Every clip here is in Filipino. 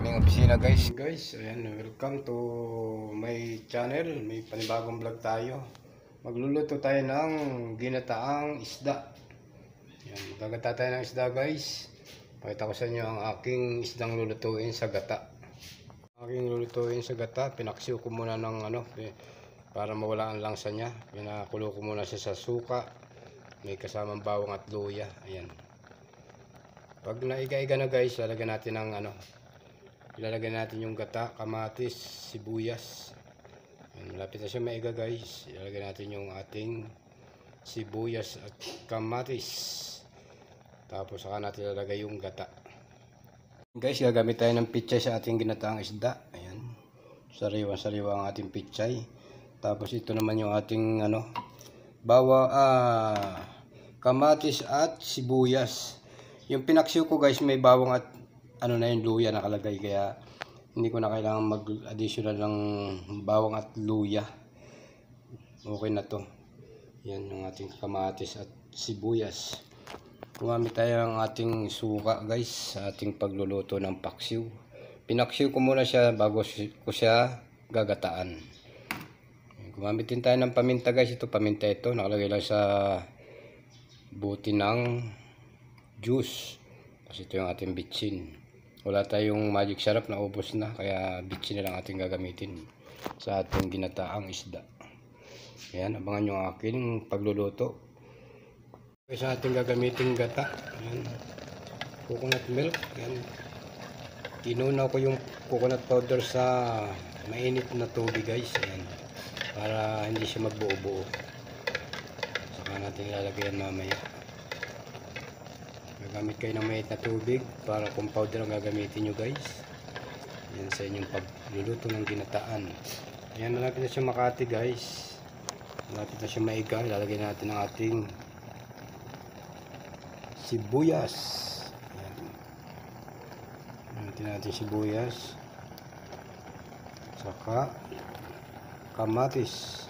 aming opisina guys. Ayan, welcome to my channel. May panibagong vlog tayo. Magluluto tayo ng ginataang isda. Ayan, magagata tayo ng isda guys. Pakita ko sa inyo ang aking isdang lulutuin sa gata. Aking lulutuin sa gata, pinaksiw ko muna ng para mawala ang langsa niya. Pinakulo ko muna siya sa suka. May kasamang bawang at luya. Ayan. Pag naiga-iga na guys, lalagyan natin ng ilalagay natin yung gata, kamatis, sibuyas. Ayan, malapit na siya maiga guys. Ilalagay natin yung ating sibuyas at kamatis. Tapos saka natin ilalagay yung gata. Guys, gagamit tayo ng pichay sa ating ginataang isda. Ayan. Sariwa-sariwa ang ating pichay. Tapos ito naman yung ating kamatis at sibuyas. Yung pinaksiw ko guys, may bawang at na yung luya nakalagay, kaya hindi ko na kailangan mag-additional ng bawang at luya. Okay na to. Yan yung ating kamatis at sibuyas. Gumamit tayo ng ating suka guys sa ating pagluluto ng paksiw. Pinaksiw ko muna siya bago ko siya gagataan. Gumamit din tayo ng paminta guys. Ito paminta, ito nakalagay lang sa buti ng juice. Kasi ito yung ating bitsin. Wala tayong magic syrup, na ubos na, kaya bitsin na lang ating gagamitin sa ating ginataang isda. Ayan, abangan nyo ang aking pagluluto. Sa ating gagamitin gata, ayan, coconut milk. Ayan, inunaw ko yung coconut powder sa mainit na tubig guys. Ayan, para hindi siya magbuo-buo. Saka natin ilalagay yan mamaya. Gagamit kayo ng mainit na tubig para kung powder ang gagamitin nyo guys. Yan sa inyong pagluluto ng ginataan. Ayan, malapit na siya makati guys. Malapit na siya maiga. Ilalagay natin ang ating sibuyas. Ayan. Ilalagay natin sibuyas. Saka kamatis.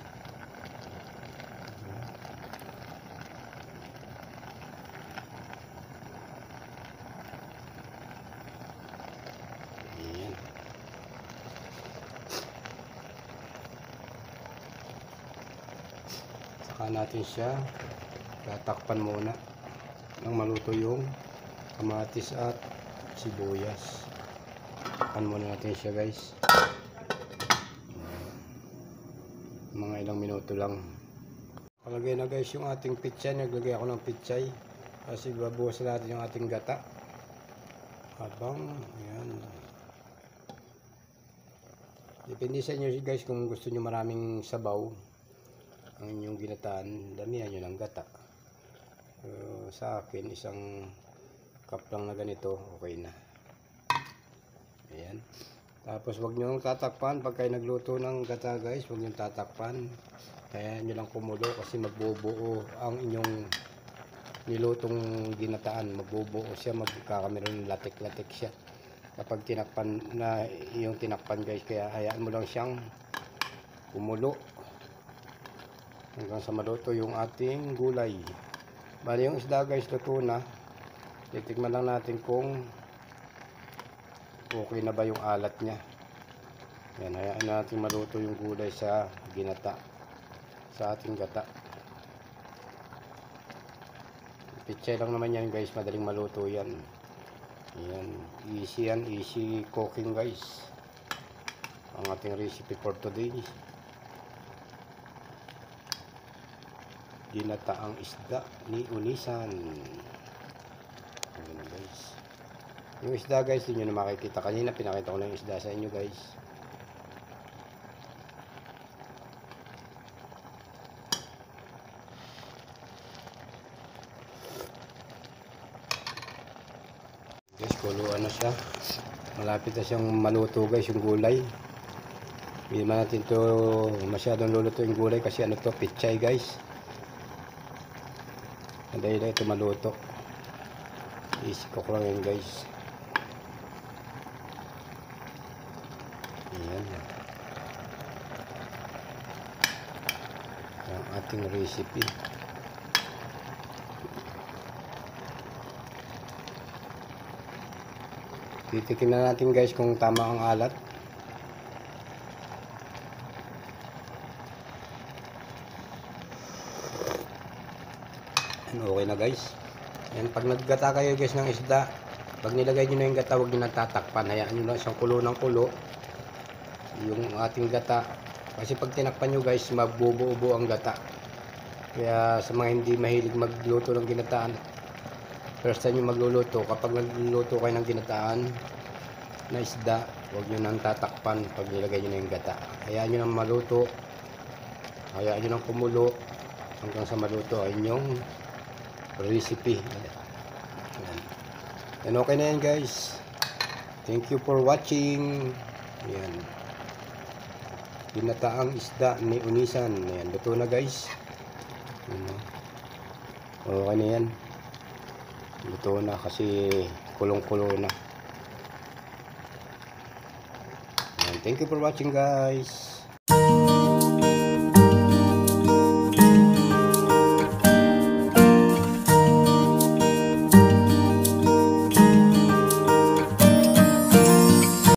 Saka natin siya tatakpan muna nang maluto yung kamatis at sibuyas. Takpan muna natin siya guys, mga ilang minuto lang. Palagay na guys yung ating pichay. Naglagay ako ng pichay kasi babawasan natin yung ating gata. Habang ayan, depende sa inyo guys kung gusto nyo maraming sabaw ang inyong ginataan, damihan nyo ng gata. Sa akin, isang cup lang na ganito, okay na. Ayan. Tapos wag nyo tatakpan pag kayo nagluto ng gata guys. Wag nyo tatakpan, kaya nyo lang kumulo kasi magbubuo ang inyong nilutong ginataan. Magbubuo siya, magkakameron ng latik-latik siya kapag tinakpan na yung tinakpan guys. Kaya hayaan mo lang siyang kumulo hanggang sa maluto yung ating gulay. Bali yung isda guys luto na. Titikman lang natin kung okay na ba yung alat niya. Yan, hayaan natin maluto yung gulay sa ginata, sa ating gata. Pichay lang naman yan guys, madaling maluto yan. Yan, easy cooking guys. Ang ating recipe for today, ginataang isda ni Unisan. Ayan guys. Yung isda guys, hindi nyo na makikita. Kanina pinakita ko na yung isda sa inyo guys. Guys, kuluan na siya. Malapit na siyang maluto guys yung gulay. Hindi man natin to masyadong luluto yung gulay kasi to, pichay guys. Dahil ito maluto. Easy cook lang yan guys. Ayan. Ang ating recipe. Titikim na natin guys kung tama ang alat. Okay na guys. Yan, pag naggata kayo guys ng isda, pag nilagay nyo na yung gata, huwag nyo natatakpan. Hayaan nyo lang siyang kulo ng kulo yung ating gata. Kasi pag tinakpan nyo guys, magbubuo-buo ang gata. Kaya sa mga hindi mahilig magluto ng ginataan, first time nyo magluluto, kapag nagluluto kayo ng ginataan na isda, huwag nyo nang tatakpan pag nilagay nyo na yung gata. Hayaan nyo nang maluto, hayaan nyo nang kumulo hanggang sa maluto ay inyong recipe. Yan, okay na yan guys. Thank you for watching. Yan, ginataang isda ni Unisan. Yan, luto na guys. Yan, okay na yan, luto na kasi kulong-kulo na. Yan, thank you for watching guys.